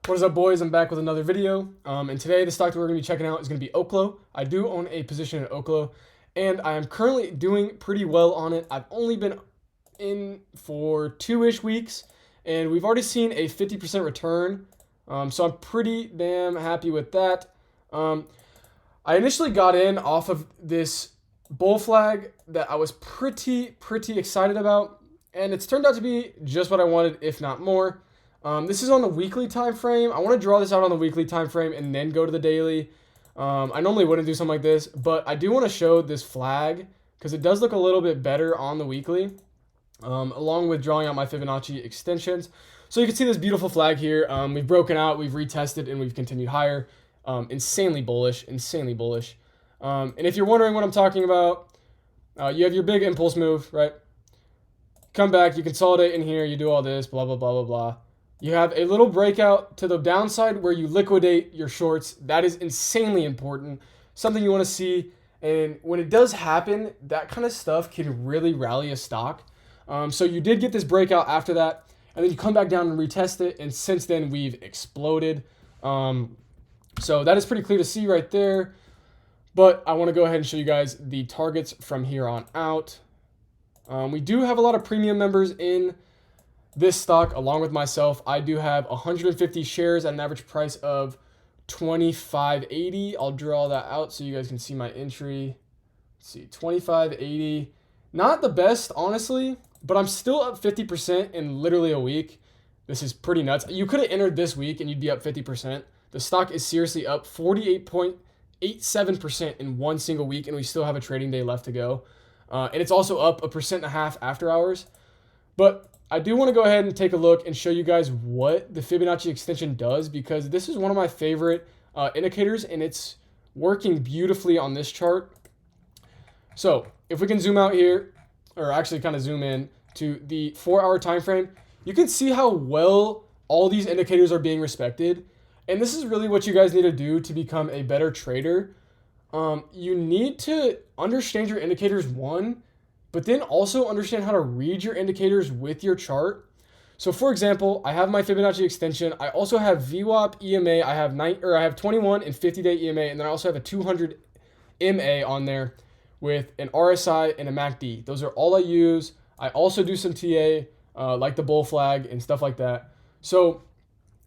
What is up, boys? I'm back with another video. And today the stock that we're going to be checking out is going to be OKLO. I do own a position in OKLO, and I am currently doing pretty well on it. I've only been in for 2-ish weeks, and we've already seen a 50% return. So I'm pretty damn happy with that. I initially got in off of this bull flag that I was pretty excited about, and it's turned out to be just what I wanted, if not more. This is on the weekly time frame. I want to draw this out on the weekly time frame and then go to the daily. I normally wouldn't do something like this, but I do want to show this flag because it does look a little bit better on the weekly, along with drawing out my Fibonacci extensions. So you can see this beautiful flag here. We've broken out, we've retested, and we've continued higher. Insanely bullish, insanely bullish. And if you're wondering what I'm talking about, you have your big impulse move, right? Come back, you consolidate in here, you do all this, blah, blah, blah, blah, blah. You have a little breakout to the downside where you liquidate your shorts. That is insanely important, something you want to see. And when it does happen, that kind of stuff can really rally a stock. So you did get this breakout after that, and then you come back down and retest it, and since then we've exploded. So that is pretty clear to see right there. But I want to go ahead and show you guys the targets from here on out. We do have a lot of premium members in this stock along with myself. I do have 150 shares at an average price of $25.80. I'll draw that out so you guys can see my entry. Let's see, $25.80. Not the best, honestly, but I'm still up 50% in literally a week. This is pretty nuts. You could have entered this week and you'd be up 50%. The stock is seriously up 48.87% in one single week, and we still have a trading day left to go. And it's also up 1.5% after hours. But I do want to go ahead and take a look and show you guys what the Fibonacci extension does, because this is one of my favorite indicators, and it's working beautifully on this chart. So if we can zoom out here, or actually kind of zoom in to the 4-hour time frame, you can see how well all these indicators are being respected. And this is really what you guys need to do to become a better trader. You need to understand your indicators, one, but then also understand how to read your indicators with your chart. So for example, I have my Fibonacci extension. I also have VWAP, EMA. I have 21 and 50-day EMA, and then I also have a 200 MA on there with an RSI and a MACD. Those are all I use. I also do some TA, like the bull flag and stuff like that. So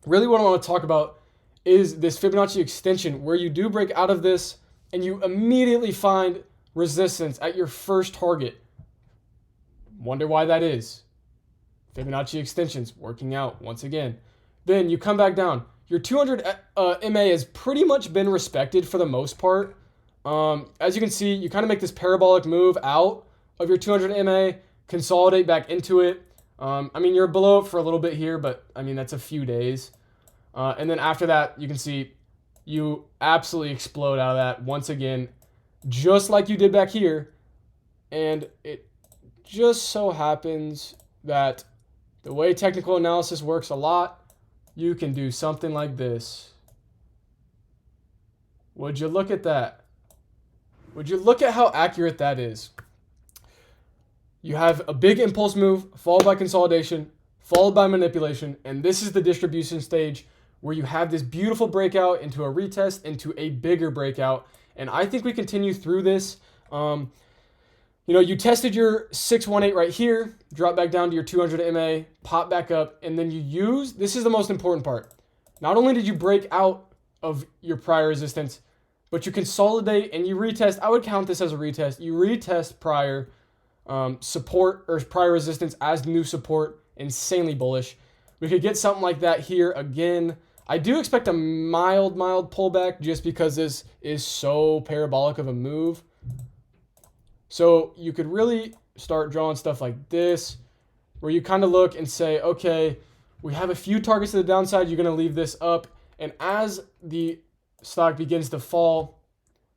really what I want to talk about is this Fibonacci extension, where you do break out of this and you immediately find resistance at your first target. Wonder why that is. Fibonacci extensions working out once again. Then you come back down. Your 200 MA has pretty much been respected for the most part. As you can see, you kind of make this parabolic move out of your 200 MA, consolidate back into it. I mean, you're below it for a little bit here, but I mean, that's a few days. And then after that, you can see you absolutely explode out of that once again, just like you did back here. And it just so happens that the way technical analysis works a lot, you can do something like this. Would you look at that? Would you look at how accurate that is? You have a big impulse move, followed by consolidation, followed by manipulation, and this is the distribution stage where you have this beautiful breakout into a retest, into a bigger breakout. And I think we continue through this. You know, you tested your 618 right here, drop back down to your 200 MA, pop back up, and then you use, this is the most important part. Not only did you break out of your prior resistance, but you consolidate and you retest. I would count this as a retest. You retest prior support or prior resistance as new support. Insanely bullish. We could get something like that here again. I do expect a mild pullback just because this is so parabolic of a move. So you could really start drawing stuff like this, where you kind of look and say, okay, we have a few targets to the downside. You're going to leave this up. And as the stock begins to fall,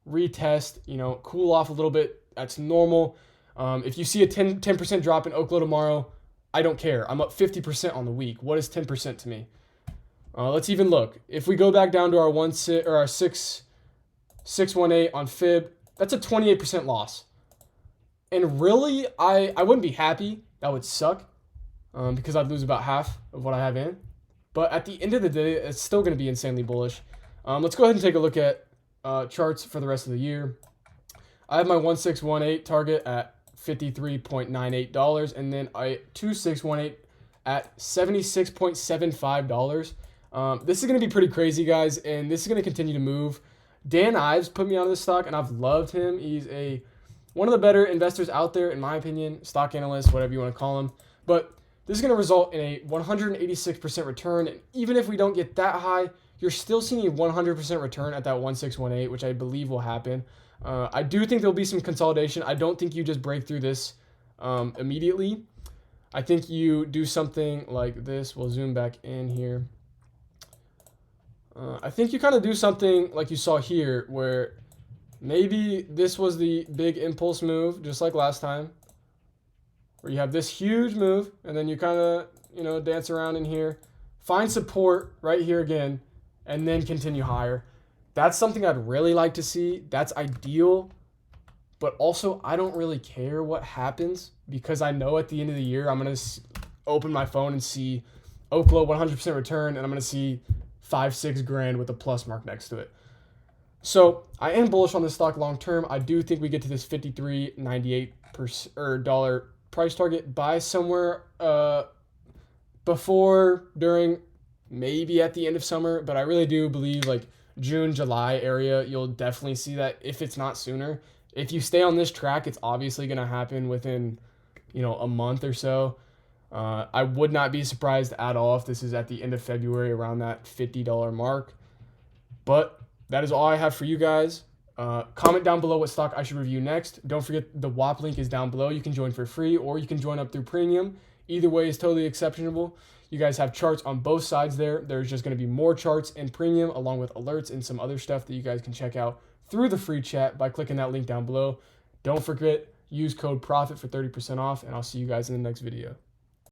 retest, you know, cool off a little bit. That's normal. If you see a 10% drop in OKLO tomorrow, I don't care. I'm up 50% on the week. What is 10% to me? Let's even look. If we go back down to our 618 on Fib, that's a 28% loss. And really, I wouldn't be happy. That would suck because I'd lose about half of what I have in. But at the end of the day, it's still going to be insanely bullish. Let's go ahead and take a look at charts for the rest of the year. I have my 1618 target at $53.98, and then I 2618 at $76.75. This is going to be pretty crazy, guys, and this is going to continue to move. Dan Ives put me onto this stock, and I've loved him. He's one of the better investors out there, in my opinion, stock analyst, whatever you want to call him. But this is going to result in a 186% return, and even if we don't get that high, you're still seeing a 100% return at that 1618, which I believe will happen. I do think there'll be some consolidation. I don't think you just break through this immediately. I think you do something like this. We'll zoom back in here. I think you kind of do something like you saw here, where maybe this was the big impulse move, just like last time, where you have this huge move, and then you kind of, dance around in here, find support right here again, and then continue higher. That's something I'd really like to see. That's ideal. But also, I don't really care what happens, because I know at the end of the year, I'm going to open my phone and see OKLO 100% return, and I'm going to see 5-6 grand with a plus mark next to it. So I am bullish on this stock long term. I do think we get to this $53.98 price target by somewhere before, during, maybe at the end of summer. But I really do believe like June, July area, you'll definitely see that, if it's not sooner. If you stay on this track, it's obviously going to happen within, a month or so. I would not be surprised at all if this is at the end of February, around that $50 mark. But that is all I have for you guys. Comment down below what stock I should review next. Don't forget the WAP link is down below. You can join for free, or you can join up through premium. Either way is totally exceptional. You guys have charts on both sides there. There's just going to be more charts in premium, along with alerts and some other stuff that you guys can check out through the free chat by clicking that link down below. Don't forget, use code PROFIT for 30% off, and I'll see you guys in the next video.